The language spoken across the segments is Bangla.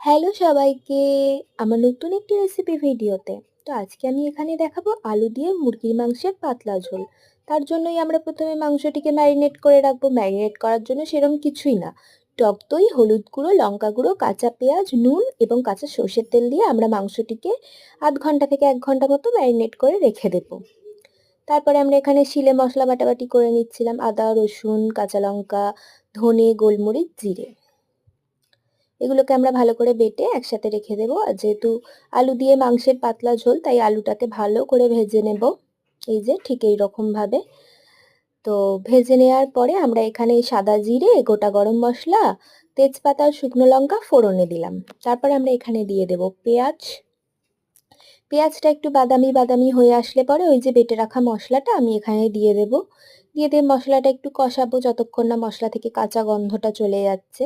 হ্যালো সবাইকে, আমার নতুন একটি রেসিপি ভিডিওতে। তো আজকে আমি এখানে দেখাবো আলু দিয়ে মুরগির মাংসের পাতলা ঝোল। তার জন্যই আমরা প্রথমে মাংসটিকে ম্যারিনেট করে রাখবো। ম্যারিনেট করার জন্য সেরকম কিছুই না, টক দই, হলুদ গুঁড়ো, লঙ্কা গুঁড়ো, কাঁচা পেঁয়াজ, নুন এবং কাঁচা সর্ষের তেল দিয়ে আমরা মাংসটিকে আধ ঘন্টা থেকে 1 ঘন্টা মতো ম্যারিনেট করে রেখে দেবো। তারপরে আমরা এখানে শিলে মশলা বাটাবাটি করে নিচ্ছিলাম, আদা, রসুন, কাঁচা লঙ্কা, ধনে, গোলমরিচ, জিরে। এগুলোকে আমরা ভালো করে বেটে একসাথে রেখে দেবো। আর যেহেতু আলু দিয়ে মাংসের পাতলা ঝোল, তাই আলুটাকে ভালো করে ভেজে নেব। এই যে ঠিক এইরকমভাবে। তো ভেজে নেওয়ার পরে আমরা এখানে সাদা জিরে, গোটা গরম মশলা, তেজপাতা, শুকনো লঙ্কা ফোড়নে দিলাম। তারপরে আমরা এখানে দিয়ে দেব পেঁয়াজ। পেঁয়াজটা একটু বাদামি বাদামি হয়ে আসলে পরে ওই যে বেটে রাখা মশলাটা আমি এখানে দিয়ে দেব। দিয়ে মশলাটা একটু কষাবো যতক্ষণ না মশলা থেকে কাঁচা গন্ধটা চলে যাচ্ছে।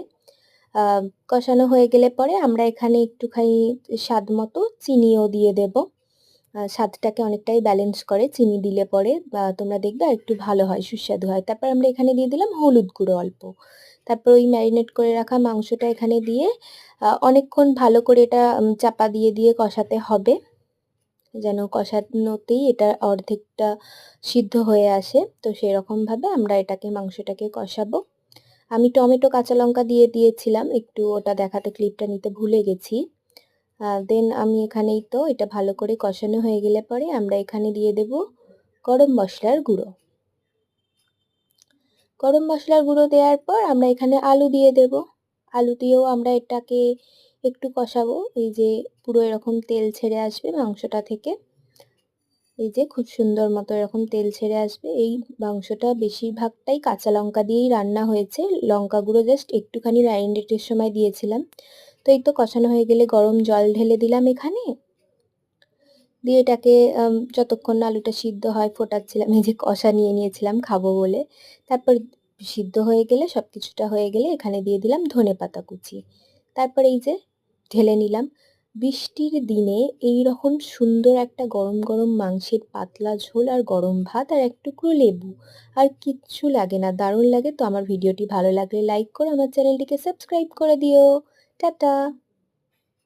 কষানো হয়ে গেলে পরে আমরা এখানে একটুখানি স্বাদ মতো চিনিও দিয়ে দেব। স্বাদটাকে অনেকটাই ব্যালেন্স করে চিনি দিলে পরে, তোমরা দেখবে আরেকটু ভালো হয়, সুস্বাদু হয়। তারপর আমরা এখানে দিয়ে দিলাম হলুদ গুঁড়ো অল্প। তারপর ওই ম্যারিনেট করে রাখা মাংসটা এখানে দিয়ে অনেকক্ষণ ভালো করে এটা চাপা দিয়ে দিয়ে কষাতে হবে, যেন কষানোতেই এটা অর্ধেকটা সিদ্ধ হয়ে আসে। তো সেরকমভাবে আমরা মাংসটাকে কষাবো। আমি টমেটো, কাঁচা লঙ্কা দিয়ে দিয়েছিলাম, একটু ওটা দেখাতে ক্লিপটা নিতে ভুলে গেছি। দেন আমি এখানেই তো এটা ভালো করে কষানো হয়ে গেলে পরে আমরা এখানে দিয়ে দেব গরম মশলার গুঁড়ো। গরম মশলার গুঁড়ো দেওয়ার পর আমরা এখানে আলু দিয়ে দেব। আলু দিয়েও আমরা এটাকে একটু কষাবো। এই যে পুরো এরকম তেল ছেড়ে আসবে মাংসটা থেকে। এই যে খুব সুন্দর মতো এরকম তেল ছেড়ে আসবে। এই মাংসটা বেশিরভাগটাই কাঁচা লঙ্কা দিয়েই রান্না হয়েছে। লঙ্কা গুঁড়ো জাস্ট একটুখানি ম্যারিনেটের সময় দিয়েছিলাম। তো এই তো কষানো হয়ে গেলে গরম জল ঢেলে দিলাম এখানে। দিয়ে এটাকে যতক্ষণ না আলুটা সিদ্ধ হয় ফোটাচ্ছিলাম। এই যে কষা নিয়ে নিয়েছিলাম খাবো বলে। তারপর সিদ্ধ হয়ে গেলে, সবকিছুটা হয়ে গেলে এখানে দিয়ে দিলাম ধনেপাতা কুচি। তারপর এই যে ঢেলে নিলাম। বৃষ্টির দিনে এইরকম সুন্দর একটা গরম গরম মাংসের পাতলা ঝোল আর গরম ভাত আর এক টুকরো লেবু, আর কিচ্ছু লাগে না, দারুণ লাগে। তো আমার ভিডিওটি ভালো লাগলে লাইক করে আমার চ্যানেলটিকে সাবস্ক্রাইব করে দিও। টাটা।